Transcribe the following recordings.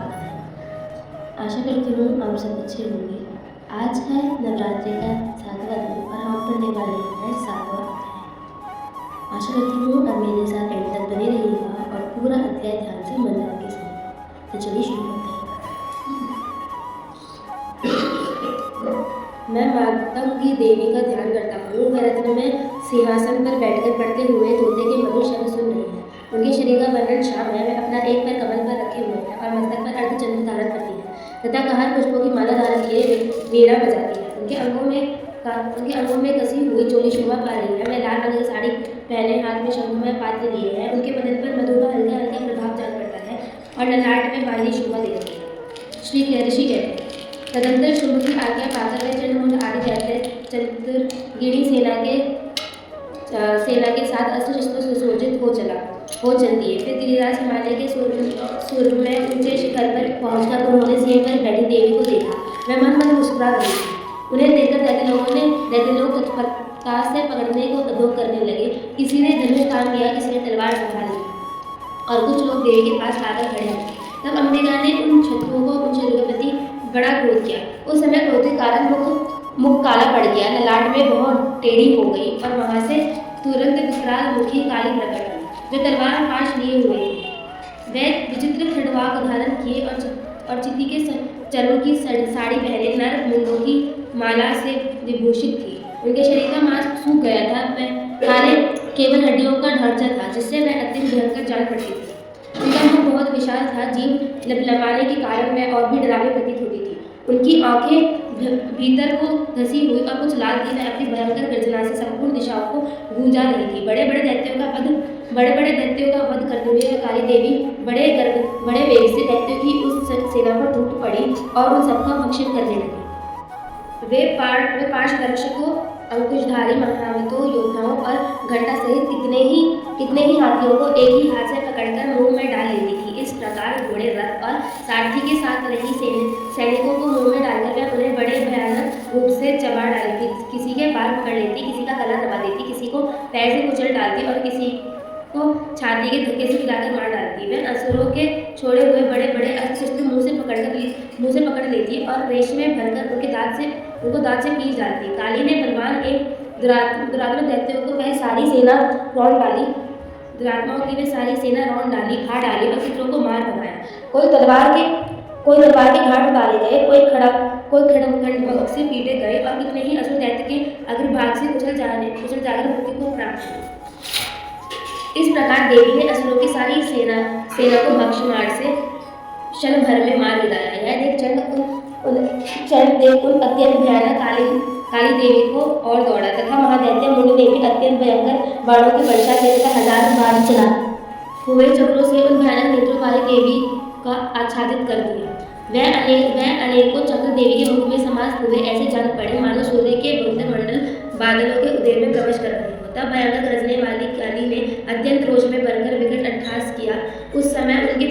स्वागत है। आशा करती हूँ आप सब अच्छे होंगे। आज है नवरात्रि का 7वां दिन और हम पढ़ने वाले हैं 7वां अध्याय। आशा करती हूँ आप मेरे साथ एंड तक बने रहिएगा और पूरा अध्याय ध्यान से मन लगा के सुनिएगा। तो चलिए शुरू करते हैं। मैं मातंगी देवी का ध्यान करता हूँ। वह रत्न में सिंहासन पर बैठकर पढ़ते हुए तोते के मधुर शब्द सुन रही है। उनके शरीर का वर्णन श्याम है। वे अपना एक पैर कमल पर रखे हुए हैं और मस्तक पर अर्धचंद्र धारण करती है तथा कहार पुष्पों की माला धारण किए वीणा बजाती है। उनके अंगों में कसी हुई चोली शोभा पा रही है। वे लाल रंग की साड़ी पहने हाथ में शंखमय पात्र लिए हैं। उनके बदन पर मधु का हल्का हल्का प्रभाव जान पड़ता है और ललाट में बाली शोभा दे रही है। श्री ऋषि कहते हैं, तदंतर शुंभ की आज्ञा पाकर वे चंद्रमुंड आदि दैत्य चतुर्गिणी सेना के साथ अस्त्र शस्त्र सुसज्जित हो चलती है। फिर गिरिराज हिमालय के सूर्य में ऊंचे शिखर पर पहुंचकर उन्होंने सिंह पर बैठी देवी को देखा। वह मन मन मुस्कुरा रही थी। उन्हें देखकर दैत्य लोग तत्परता से पकड़ने को उद्योग करने लगे। किसी ने धनुष तान लिया, किसी ने तलवार संभाली और कुछ लोग देवी के पास आकर खड़े हुए। तब अंबिका ने उन शत्रुओं को उन शरीरों के प्रति बड़ा क्रोध किया। उस समय क्रोध के कारण मुख काला पड़ गया, ललाट में बहुत टेढ़ी हो गई और वहां से तुरंत विकराल मुखी काली प्रकट हुई जो तलवार पाश लिए हुए थे। वे विचित्र खड़वाक धारण किए और चित्ती के चरों की साड़ी पहने नर मुंडों की माला से विभूषित थी। उनके शरीर का मांस सूख गया था। खाने केवल हड्डियों का ढांचा था जिससे वह अत्यंत भयंकर जान पड़ती थी। उनका मुख बहुत विशाल था, जीभ लपलपाने के कारण वह और भी डरावनी प्रतीत होती थी। उनकी आंखें भीतर को धसी हुई और कुछ लाल थी। वह अपनी भयंकर गर्जना से संपूर्ण दिशाओं को गूंजा रही थी। बड़े बड़े दैत्यों का वध करते हुए काली देवी बड़े वेग से दैत्यों की उस सेना पर टूट पड़ी और उन सबका भक्षण करने लगी। वे पार्श्वरक्षकों, अंकुशधारी महानावितों, योद्धाओं और घंटा सहित कितने ही हाथियों को एक ही हाथ से पकड़कर मुंह में डाल लेती थी। इस प्रकार घोड़े, रथ और सारथी के साथ रही सैनिकों को मुंह में डालकर वह उन्हें बड़े भयानक रूप से चबा डालती। किसी के बाल पकड़ लेती, किसी का गला दबा देती, किसी को पैर से कुचल डालती और किसी को छाती के धक्के से गिराकर मार डालती। वह असुरों के छोड़े हुए बड़े बड़े अस्त्र मुंह से पकड़ लेती और रेश में भरकर उनको दांत से पीस डालती। काली ने बलवान दुरात्मा दैत्यों को वह सारी सेना रौंद डाली। दुरात्माओं की वे सारी सेना रौंद डाली, खा डाली और चित्रों को मार बनाया। कोई तलवार के घाट उतारे गए, कोई खड़ग से पीटे गए और कितने ही असुर दैत्य के अग्रभाग से कुचल जाकर मृत्यु को प्राप्त हुए। इस प्रकार देवी ने असुरों की सारी सेना को भक्षमार से क्षण भर में मार गिराया। यह देख चंड उन अत्यंत भयानक काली देवी को और दौड़ा तथा महादैत्य मुंड ने भी अत्यंत भयंकर बाणों की वर्षा से तथा 1000 बाण चला हुए चक्रों से उन भयानक नेत्रों वाली देवी का आच्छादित कर दिया। वह अनेकों चक्र देवी के मुख में समाप्त हुए ऐसे जान पड़े मानो सूर्य के बहुते मंडल बादलों के उदय में प्रवेश कर रहे हो। तब भयंकर गरजने वाली काली ने अत्यंत रोष में भरकर विकट अट्टहास किया। उस समय उनके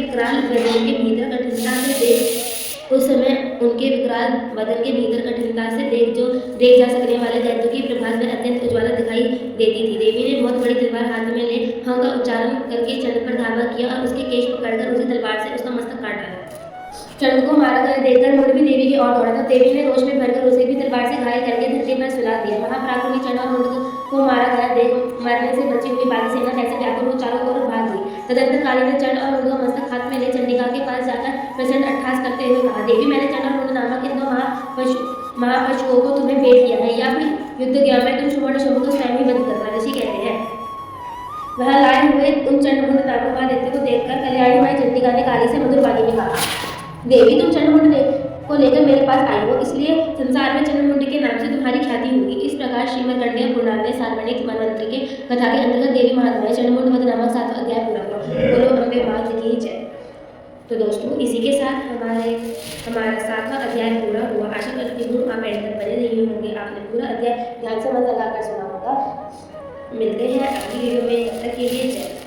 विकराल बदन के भीतर कठिनता से देख जा सकने वाले दैत्यों की प्रभास में अत्यंत उज्ज्वला दिखाई देती थी। देवी ने बहुत बड़ी तलवार हाथ में ले हाँ का उच्चारण करके चंड पर धावा किया और उसके केश पकड़कर उसे तलवार से उसका मस्तक काट डाला। चंड को मारा गया देखकर मुंड भी देवी की ओर दौड़ा था। देवी ने रोष में भरकर उसे भी तलवार से घायल करके धरती पर सुला दिया। महापराक्रमी चंड और मुंड को मारा गया देख मरने से बची हुई बाकी सेना ऐसे व्याकुल हो चारों ओर भाग गई। तदंतर काली ने चंड और मुंड का मस्तक हाथ में ले चंडिका के पास जाकर प्रचंड अट्टहास करते हुए कहा, देवी मैंने चंड और मुंड नामक इन दो महापशुओं को तुम्हें भेज दिया है या फिर युद्ध ज्ञान में तुम सुवर्ण शुंभ को स्वयं ही बंद करना। ऋषि कहते हैं, वह लाए हुए उन चंडमुंड नामक महादैत्य को देखकर कल्याणी माई चंडिका ने काली से मधुर वाणी में कहा, देवी तुम चंडमुंड को लेकर मेरे पास आई हो, इसलिए संसार में चंडमुंड के नाम से तुम्हारी ख्याति होगी। इस प्रकार श्रीमद्गंडीय पुराण सार्वजनिक मनवंतरी के कथा के अंतर्गत देवी महात्म्य चंडमुंड वध नामक 7वां अध्याय पूरा हुआ। बोलो अम्बे मात की जय। तो दोस्तों इसी के साथ हमारा 7वां अध्याय पूरा हुआ। आशा करती हूँ आप एंड तक बने रही होंगे, आपने पूरा अध्याय ध्यान से मन लगाकर सुना होगा। मिलते हैं अगली वीडियो में, तब तक के लिए जय।